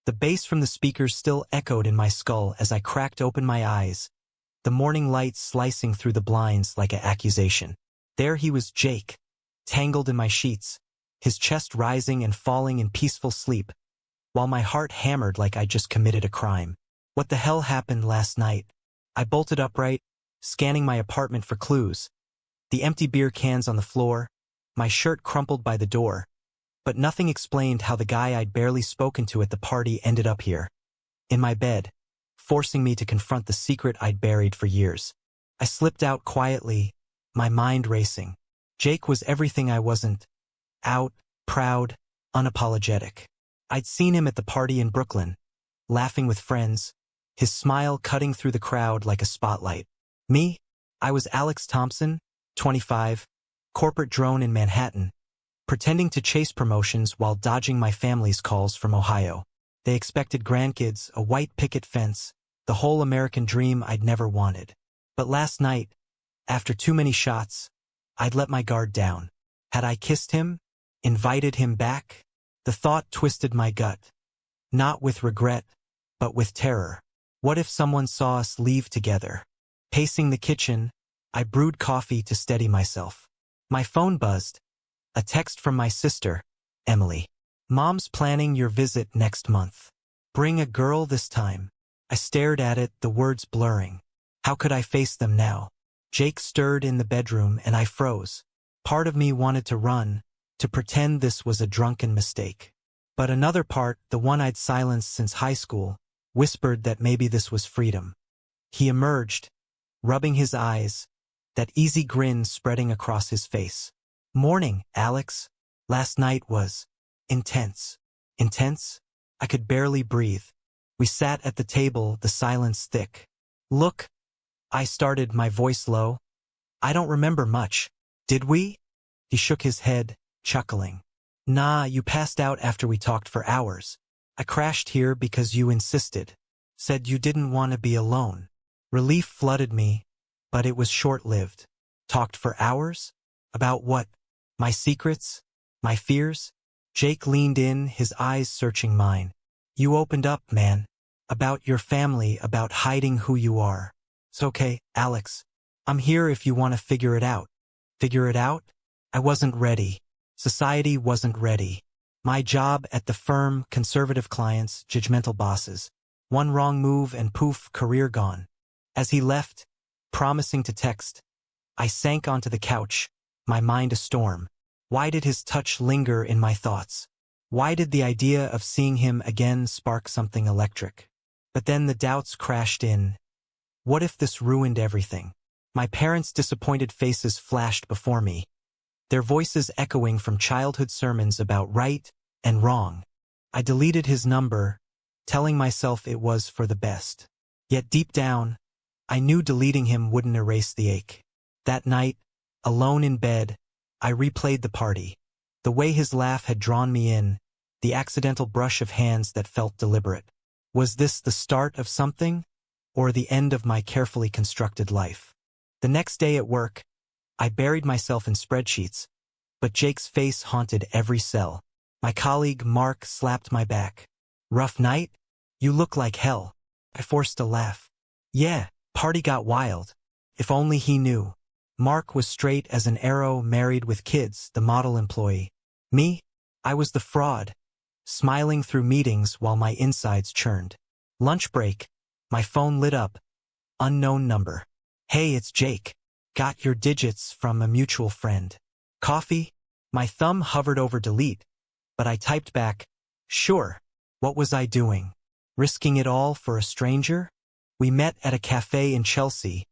The bass from the speakers still echoed in my skull as I cracked open my eyes, the morning light slicing through the blinds like an accusation. There he was, Jake, tangled in my sheets, his chest rising and falling in peaceful sleep, while my heart hammered like I'd just committed a crime. What the hell happened last night? I bolted upright, scanning my apartment for clues. The empty beer cans on the floor, my shirt crumpled by the door, but nothing explained how the guy I'd barely spoken to at the party ended up here, in my bed, forcing me to confront the secret I'd buried for years. I slipped out quietly, my mind racing. Jake was everything I wasn't. Out, proud, unapologetic. I'd seen him at the party in Brooklyn, laughing with friends, his smile cutting through the crowd like a spotlight. Me? I was Alex Thompson, 25, corporate drone in Manhattan, pretending to chase promotions while dodging my family's calls from Ohio. They expected grandkids, a white picket fence, the whole American dream I'd never wanted. But last night, after too many shots, I'd let my guard down. Had I kissed him? Invited him back? The thought twisted my gut. Not with regret, but with terror. What if someone saw us leave together? Pacing the kitchen, I brewed coffee to steady myself. My phone buzzed. A text from my sister, Emily. Mom's planning your visit next month. Bring a girl this time. I stared at it, the words blurring. How could I face them now? Jake stirred in the bedroom and I froze. Part of me wanted to run, to pretend this was a drunken mistake. But another part, the one I'd silenced since high school, whispered that maybe this was freedom. He emerged, rubbing his eyes, that easy grin spreading across his face. Morning, Alex. Last night was intense. Intense? I could barely breathe. We sat at the table, the silence thick. Look, I started, my voice low. I don't remember much. Did we? He shook his head, chuckling. Nah, you passed out after we talked for hours. I crashed here because you insisted. Said you didn't want to be alone. Relief flooded me, but it was short-lived. Talked for hours? About what? My secrets? My fears? Jake leaned in, his eyes searching mine. You opened up, man. About your family, about hiding who you are. It's okay, Alex. I'm here if you want to figure it out. Figure it out? I wasn't ready. Society wasn't ready. My job at the firm, conservative clients, judgmental bosses. One wrong move and poof, career gone. As he left, promising to text, I sank onto the couch, my mind a storm. Why did his touch linger in my thoughts? Why did the idea of seeing him again spark something electric? But then the doubts crashed in. What if this ruined everything? My parents' disappointed faces flashed before me, their voices echoing from childhood sermons about right and wrong. I deleted his number, telling myself it was for the best. Yet deep down, I knew deleting him wouldn't erase the ache. That night, alone in bed, I replayed the party. The way his laugh had drawn me in, the accidental brush of hands that felt deliberate. Was this the start of something, or the end of my carefully constructed life? The next day at work, I buried myself in spreadsheets, but Jake's face haunted every cell. My colleague, Mark, slapped my back. Rough night? You look like hell. I forced a laugh. Yeah, party got wild. If only he knew. Mark was straight as an arrow, married with kids, the model employee. Me? I was the fraud, smiling through meetings while my insides churned. Lunch break. My phone lit up. Unknown number. Hey, it's Jake. Got your digits from a mutual friend. Coffee? My thumb hovered over delete, but I typed back, sure. What was I doing? Risking it all for a stranger? We met at a cafe in Chelsea,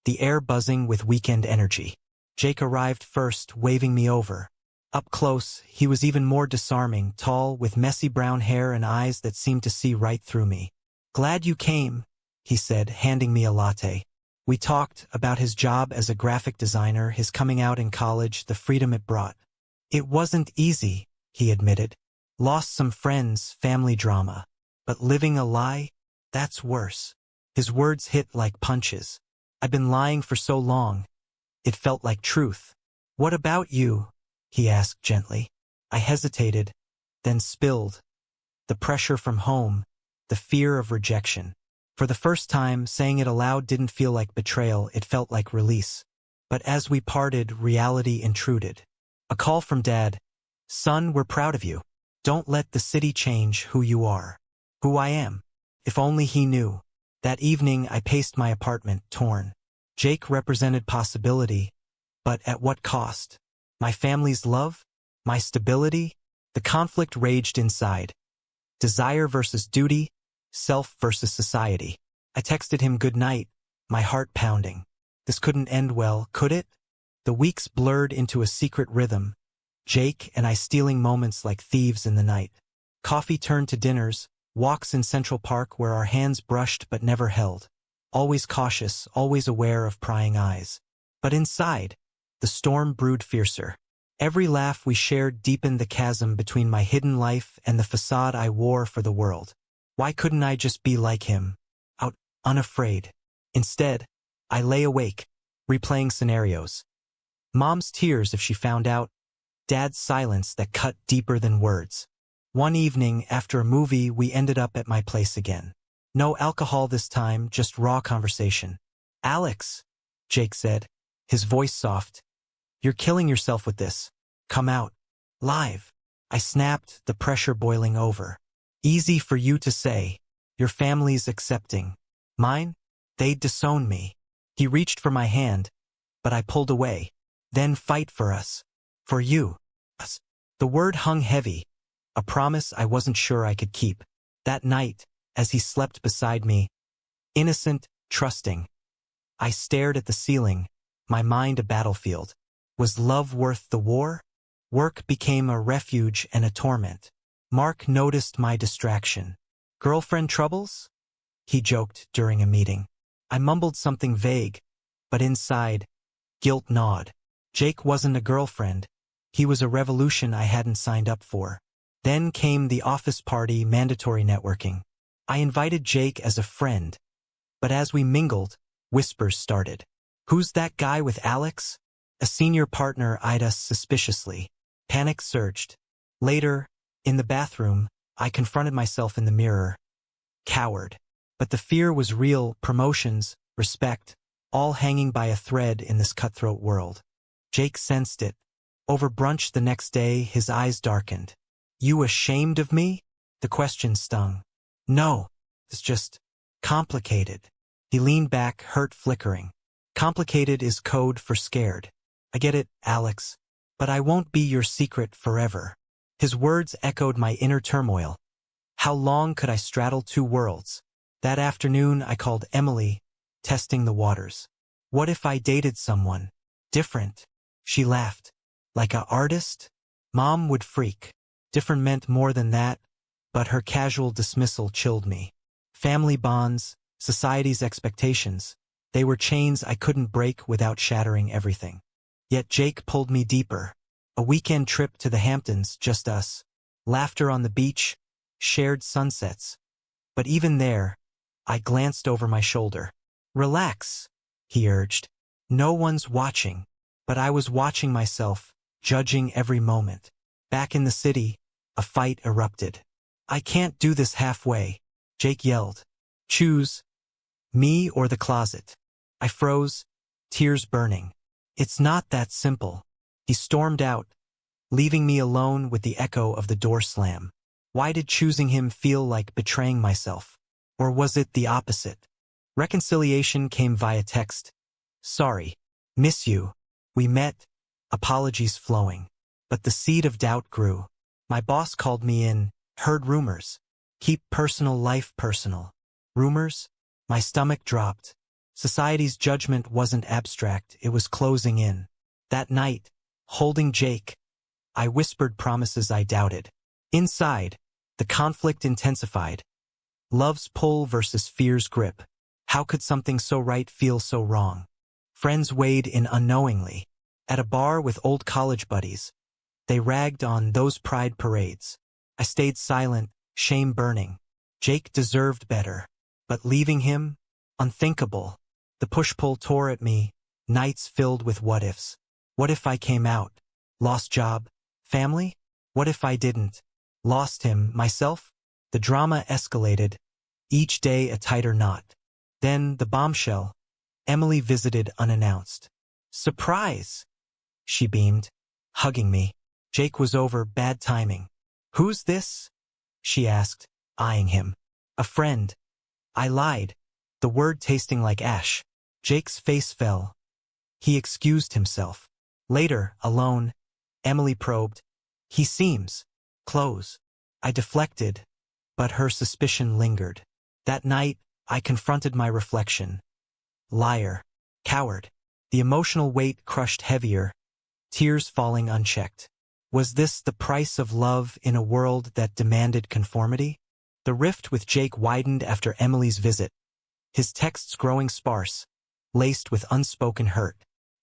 the air buzzing with weekend energy. Jake arrived first, waving me over. Up close, he was even more disarming, tall, with messy brown hair and eyes that seemed to see right through me. Glad you came, he said, handing me a latte. We talked about his job as a graphic designer, his coming out in college, the freedom it brought. It wasn't easy, he admitted. Lost some friends, family drama. But living a lie? That's worse. His words hit like punches. I've been lying for so long. It felt like truth. What about you? He asked gently. I hesitated, then spilled. the pressure from home, the fear of rejection. For the first time, saying it aloud didn't feel like betrayal, it felt like release. But as we parted, reality intruded. A call from Dad. "Son, we're proud of you. Don't let the city change who you are." Who I am. If only he knew. That evening, I paced my apartment, torn. Jake represented possibility, but at what cost? My family's love? My stability? The conflict raged inside. Desire versus duty, self versus society. I texted him good night, my heart pounding. This couldn't end well, could it? The weeks blurred into a secret rhythm, Jake and I stealing moments like thieves in the night. Coffee turned to dinners, walks in Central Park where our hands brushed but never held. Always cautious, always aware of prying eyes. But inside, the storm brewed fiercer. Every laugh we shared deepened the chasm between my hidden life and the facade I wore for the world. Why couldn't I just be like him? Out, unafraid. Instead, I lay awake, replaying scenarios. Mom's tears if she found out. Dad's silence that cut deeper than words. One evening, after a movie, we ended up at my place again. No alcohol this time, just raw conversation. "Alex," Jake said, his voice soft. "You're killing yourself with this. Come out. Live." I snapped, the pressure boiling over. "Easy for you to say. Your family's accepting. Mine? They'd disown me." He reached for my hand, but I pulled away. "Then fight for us. For you. Us." The word hung heavy, a promise I wasn't sure I could keep. That night, as he slept beside me, innocent, trusting, I stared at the ceiling, my mind a battlefield. Was love worth the war? Work became a refuge and a torment. Mark noticed my distraction. "Girlfriend troubles?" he joked during a meeting. I mumbled something vague, but inside, guilt gnawed. Jake wasn't a girlfriend. He was a revolution I hadn't signed up for. Then came the office party, mandatory networking. I invited Jake as a friend, but as we mingled, whispers started. "Who's that guy with Alex?" A senior partner eyed us suspiciously. Panic surged. Later, in the bathroom, I confronted myself in the mirror. Coward. But the fear was real, promotions, respect, all hanging by a thread in this cutthroat world. Jake sensed it. Over brunch the next day, his eyes darkened. "You ashamed of me?" The question stung. "No, it's just complicated." He leaned back, hurt flickering. "Complicated is code for scared. I get it, Alex. But I won't be your secret forever." His words echoed my inner turmoil. How long could I straddle two worlds? That afternoon I called Emily, testing the waters. What if I dated someone different? She laughed. "Like a artist?" Mom would freak. Different meant more than that, but her casual dismissal chilled me. Family bonds, society's expectations, they were chains I couldn't break without shattering everything. Yet Jake pulled me deeper. A weekend trip to the Hamptons, just us. Laughter on the beach, shared sunsets. But even there, I glanced over my shoulder. "Relax," he urged. "No one's watching." But I was watching myself, judging every moment. Back in the city, a fight erupted. "I can't do this halfway," Jake yelled. "Choose, me or the closet." I froze, tears burning. "It's not that simple." He stormed out, leaving me alone with the echo of the door slam. Why did choosing him feel like betraying myself? Or was it the opposite? Reconciliation came via text. "Sorry. Miss you. We met." Apologies flowing. But the seed of doubt grew. My boss called me in, heard rumors. Keep personal life personal. Rumors? My stomach dropped. Society's judgment wasn't abstract, it was closing in. That night, holding Jake, I whispered promises I doubted. Inside, the conflict intensified. Love's pull versus fear's grip. How could something so right feel so wrong? Friends weighed in unknowingly. At a bar with old college buddies, they ragged on those pride parades. I stayed silent, shame burning. Jake deserved better. But leaving him? Unthinkable. The push-pull tore at me, nights filled with what-ifs. What if I came out? Lost job? Family? What if I didn't? Lost him, myself? The drama escalated, each day a tighter knot. Then, the bombshell. Emily visited unannounced. Surprise! She beamed, hugging me. Jake was over, bad timing. Who's this? She asked, eyeing him. A friend. I lied, the word tasting like ash. Jake's face fell. He excused himself. Later, alone, Emily probed. He seems close. I deflected, but her suspicion lingered. That night, I confronted my reflection. Liar. Coward. The emotional weight crushed heavier, tears falling unchecked. Was this the price of love in a world that demanded conformity? The rift with Jake widened after Emily's visit, his texts growing sparse, laced with unspoken hurt.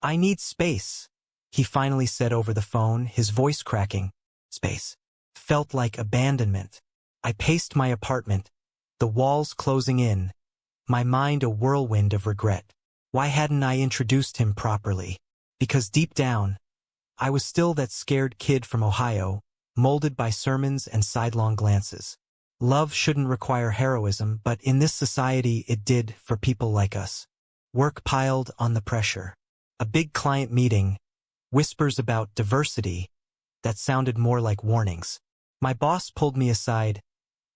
I need space, he finally said over the phone, his voice cracking. Space. Felt like abandonment. I paced my apartment, the walls closing in, my mind a whirlwind of regret. Why hadn't I introduced him properly? Because deep down, I was still that scared kid from Ohio, molded by sermons and sidelong glances. Love shouldn't require heroism, but in this society it did for people like us. Work piled on the pressure. A big client meeting, whispers about diversity that sounded more like warnings. My boss pulled me aside.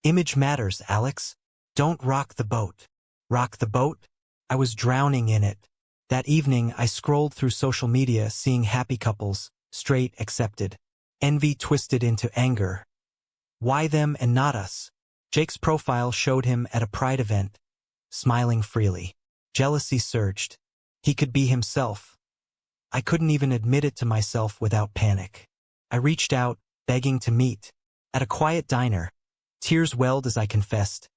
Image matters, Alex. Don't rock the boat. Rock the boat? I was drowning in it. That evening, I scrolled through social media, seeing happy couples, straight accepted. Envy twisted into anger. Why them and not us? Jake's profile showed him at a pride event, smiling freely. Jealousy surged. He could be himself. I couldn't even admit it to myself without panic. I reached out, begging to meet. At a quiet diner, tears welled as I confessed.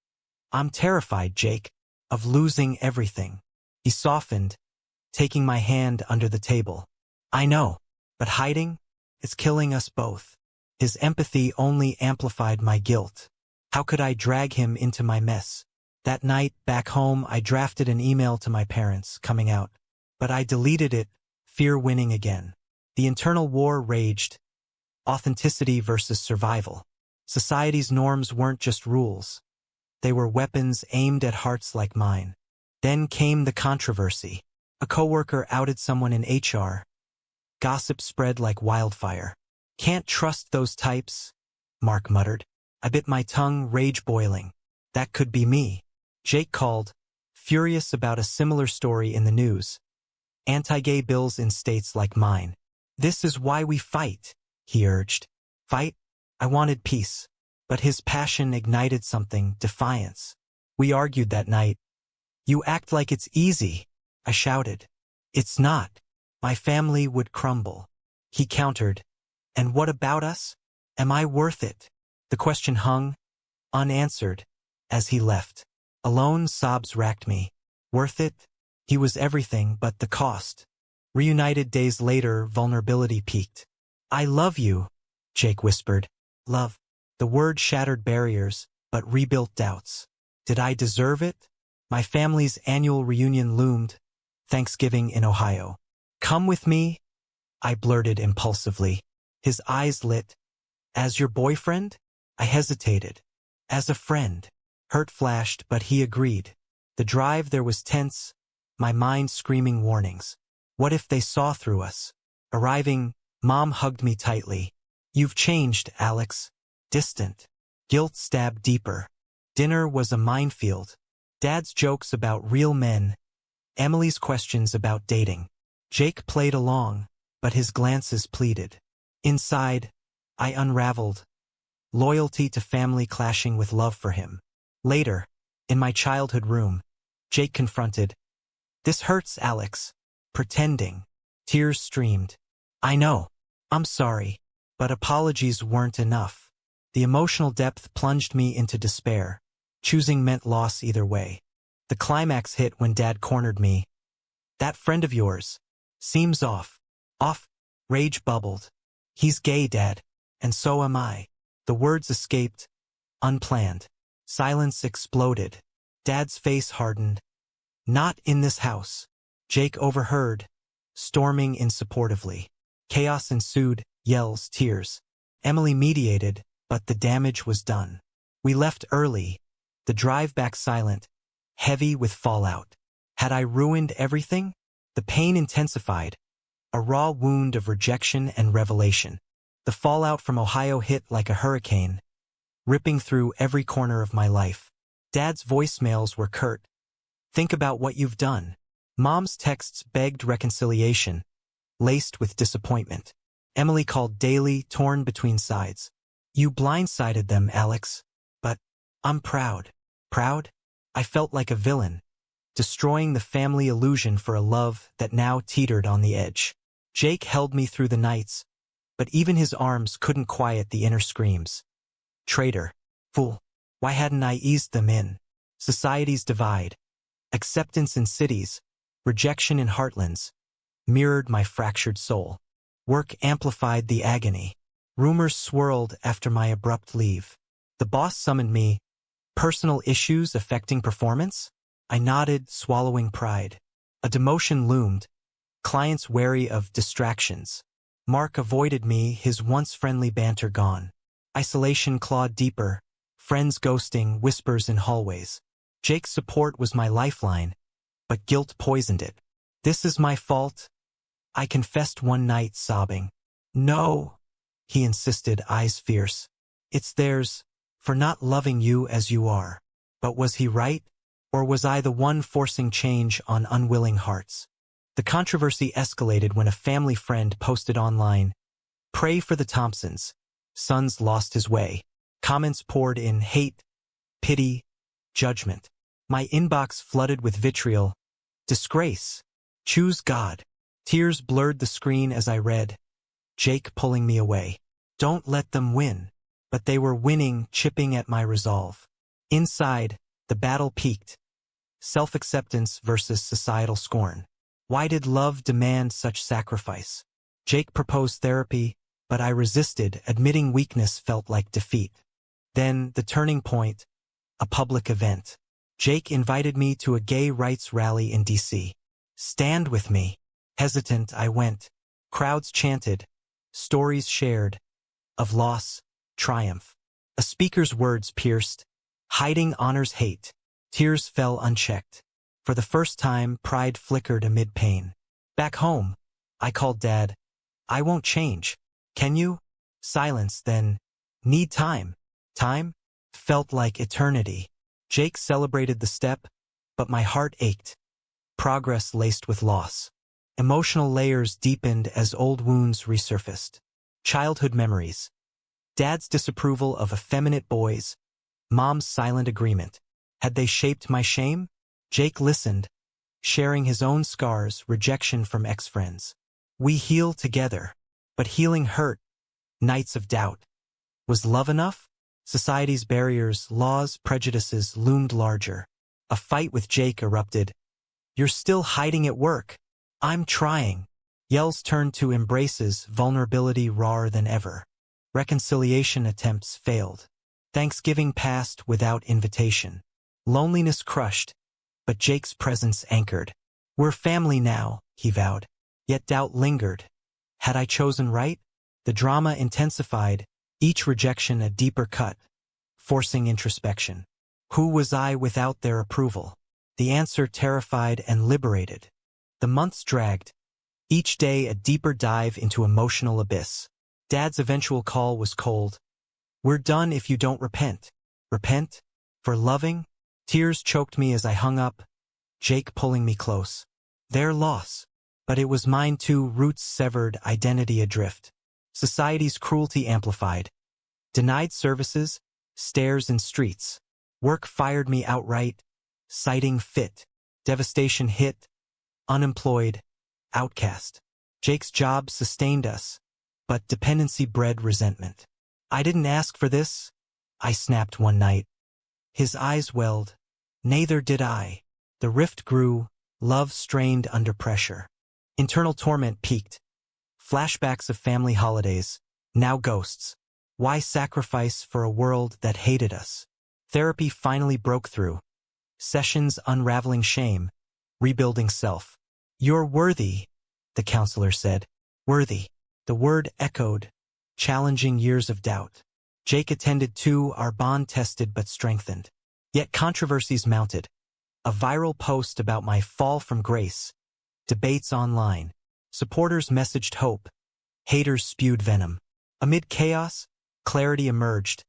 I'm terrified, Jake, of losing everything. He softened, taking my hand under the table. I know, but hiding? It's killing us both. His empathy only amplified my guilt. How could I drag him into my mess? That night, back home, I drafted an email to my parents, coming out. But I deleted it, fear winning again. The internal war raged. Authenticity versus survival. Society's norms weren't just rules. They were weapons aimed at hearts like mine. Then came the controversy. A coworker outed someone in HR. Gossip spread like wildfire. Can't trust those types, Mark muttered. I bit my tongue, rage boiling. That could be me. Jake called, furious about a similar story in the news. Anti-gay bills in states like mine. This is why we fight, he urged. Fight? I wanted peace. But his passion ignited something, defiance. We argued that night. You act like it's easy, I shouted. It's not. My family would crumble. He countered. And what about us? Am I worth it? The question hung, unanswered, as he left. Alone, sobs racked me. Worth it? He was everything but the cost. Reunited days later, vulnerability peaked. I love you, Jake whispered. Love. The word shattered barriers, but rebuilt doubts. Did I deserve it? My family's annual reunion loomed. Thanksgiving in Ohio. Come with me? I blurted impulsively. His eyes lit. As your boyfriend? I hesitated. As a friend. Hurt flashed, but he agreed. The drive there was tense, my mind screaming warnings. What if they saw through us? Arriving, Mom hugged me tightly. You've changed, Alex. Distant. Guilt stabbed deeper. Dinner was a minefield. Dad's jokes about real men. Emily's questions about dating. Jake played along, but his glances pleaded. Inside, I unraveled. Loyalty to family clashing with love for him. Later, in my childhood room, Jake confronted. This hurts, Alex. Pretending. Tears streamed. I know. I'm sorry. But apologies weren't enough. The emotional depth plunged me into despair. Choosing meant loss either way. The climax hit when Dad cornered me. That friend of yours. Seems off. Off. Rage bubbled. He's gay, Dad. And so am I. The words escaped. Unplanned. Silence exploded. Dad's face hardened. Not in this house. Jake overheard, storming insupportively. Chaos ensued, yells, tears. Emily mediated, but the damage was done. We left early, the drive back silent, heavy with fallout. Had I ruined everything? The pain intensified, a raw wound of rejection and revelation. The fallout from Ohio hit like a hurricane, ripping through every corner of my life. Dad's voicemails were curt. Think about what you've done. Mom's texts begged reconciliation, laced with disappointment. Emily called daily, torn between sides. You blindsided them, Alex. But I'm proud. Proud? I felt like a villain, destroying the family illusion for a love that now teetered on the edge. Jake held me through the nights, but even his arms couldn't quiet the inner screams. Traitor. Fool. Why hadn't I eased them in? Society's divide, acceptance in cities, rejection in heartlands, mirrored my fractured soul. Work amplified the agony. Rumors swirled after my abrupt leave. The boss summoned me. Personal issues affecting performance? I nodded, swallowing pride. A demotion loomed. Clients wary of distractions. Mark avoided me, his once friendly banter gone. Isolation clawed deeper. Friends ghosting, whispers in hallways. Jake's support was my lifeline, but guilt poisoned it. This is my fault. I confessed one night, sobbing. No, he insisted, eyes fierce. It's theirs, for not loving you as you are. But was he right? Or was I the one forcing change on unwilling hearts? The controversy escalated when a family friend posted online, "Pray for the Thompsons. Son's lost his way." Comments poured in, hate, pity, judgment. My inbox flooded with vitriol. Disgrace. Choose God. Tears blurred the screen as I read. Jake pulling me away. Don't let them win. But they were winning, chipping at my resolve. Inside, the battle peaked. Self-acceptance versus societal scorn. Why did love demand such sacrifice? Jake proposed therapy, but I resisted. Admitting weakness felt like defeat. Then, the turning point, a public event. Jake invited me to a gay rights rally in D.C. Stand with me. Hesitant, I went. Crowds chanted, stories shared, of loss, triumph. A speaker's words pierced, hiding honors hate. Tears fell unchecked. For the first time, pride flickered amid pain. Back home, I called Dad. I won't change. Can you? Silence, then. Need time. Time? Felt like eternity. Jake celebrated the step, but my heart ached. Progress laced with loss. Emotional layers deepened as old wounds resurfaced. Childhood memories. Dad's disapproval of effeminate boys. Mom's silent agreement. Had they shaped my shame? Jake listened, sharing his own scars, rejection from ex-friends. We heal together. But healing hurt. Nights of doubt. Was love enough? Society's barriers, laws, prejudices loomed larger. A fight with Jake erupted. You're still hiding at work. I'm trying. Yells turned to embraces, vulnerability rawer than ever. Reconciliation attempts failed. Thanksgiving passed without invitation. Loneliness crushed, but Jake's presence anchored. We're family now, he vowed. Yet doubt lingered. Had I chosen right? The drama intensified, each rejection a deeper cut, forcing introspection. Who was I without their approval? The answer terrified and liberated. The months dragged, each day a deeper dive into emotional abyss. Dad's eventual call was cold. We're done if you don't repent. Repent? For loving? Tears choked me as I hung up, Jake pulling me close. Their loss. But it was mine too, roots severed, identity adrift. Society's cruelty amplified. Denied services, stares in streets. Work fired me outright, citing fit. Devastation hit, unemployed, outcast. Jake's job sustained us, but dependency bred resentment. I didn't ask for this, I snapped one night. His eyes welled. Neither did I. The rift grew, love strained under pressure. Internal torment peaked. Flashbacks of family holidays, now ghosts. Why sacrifice for a world that hated us? Therapy finally broke through. Sessions unraveling shame, rebuilding self. You're worthy, the counselor said. Worthy. The word echoed, challenging years of doubt. Jake attended too, our bond tested but strengthened. Yet controversies mounted. A viral post about my fall from grace. Debates online. Supporters messaged hope. Haters spewed venom. Amid chaos, clarity emerged.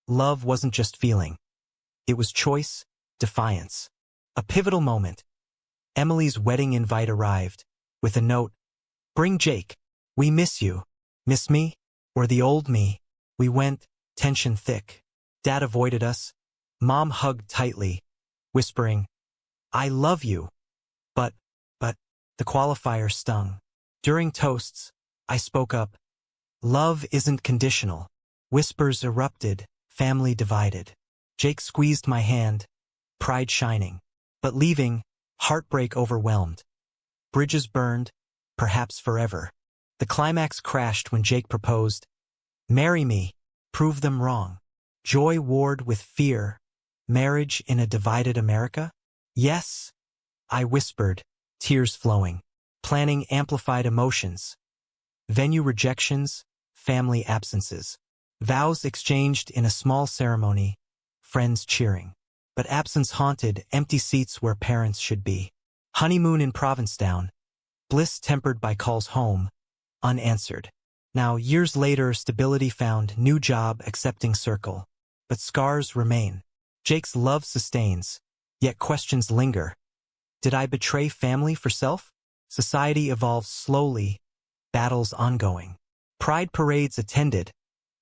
Love wasn't just feeling. It was choice, defiance. A pivotal moment. Emily's wedding invite arrived, with a note, "Bring Jake. We miss you. Miss me? Or the old me?" We went, tension thick. Dad avoided us. Mom hugged tightly, whispering, "I love you." But, the qualifier stung. During toasts, I spoke up. "Love isn't conditional." Whispers erupted, family divided. Jake squeezed my hand, pride shining. But leaving, heartbreak overwhelmed. Bridges burned, perhaps forever. The climax crashed when Jake proposed, "Marry me, prove them wrong." Joy warred with fear. Marriage in a divided America? "Yes," I whispered, tears flowing. Planning amplified emotions. Venue rejections, family absences. Vows exchanged in a small ceremony, friends cheering. But absence haunted empty seats where parents should be. Honeymoon in Provincetown. Bliss tempered by calls home, unanswered. Now, years later, stability found, new job, accepting circle. But scars remain. Jake's love sustains, yet questions linger. Did I betray family for self? Society evolves slowly, battles ongoing. Pride parades attended,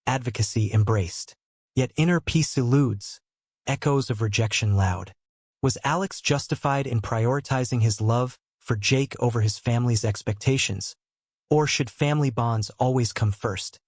advocacy embraced. Yet inner peace eludes, echoes of rejection loud. Was Alex justified in prioritizing his love for Jake over his family's expectations? Or should family bonds always come first?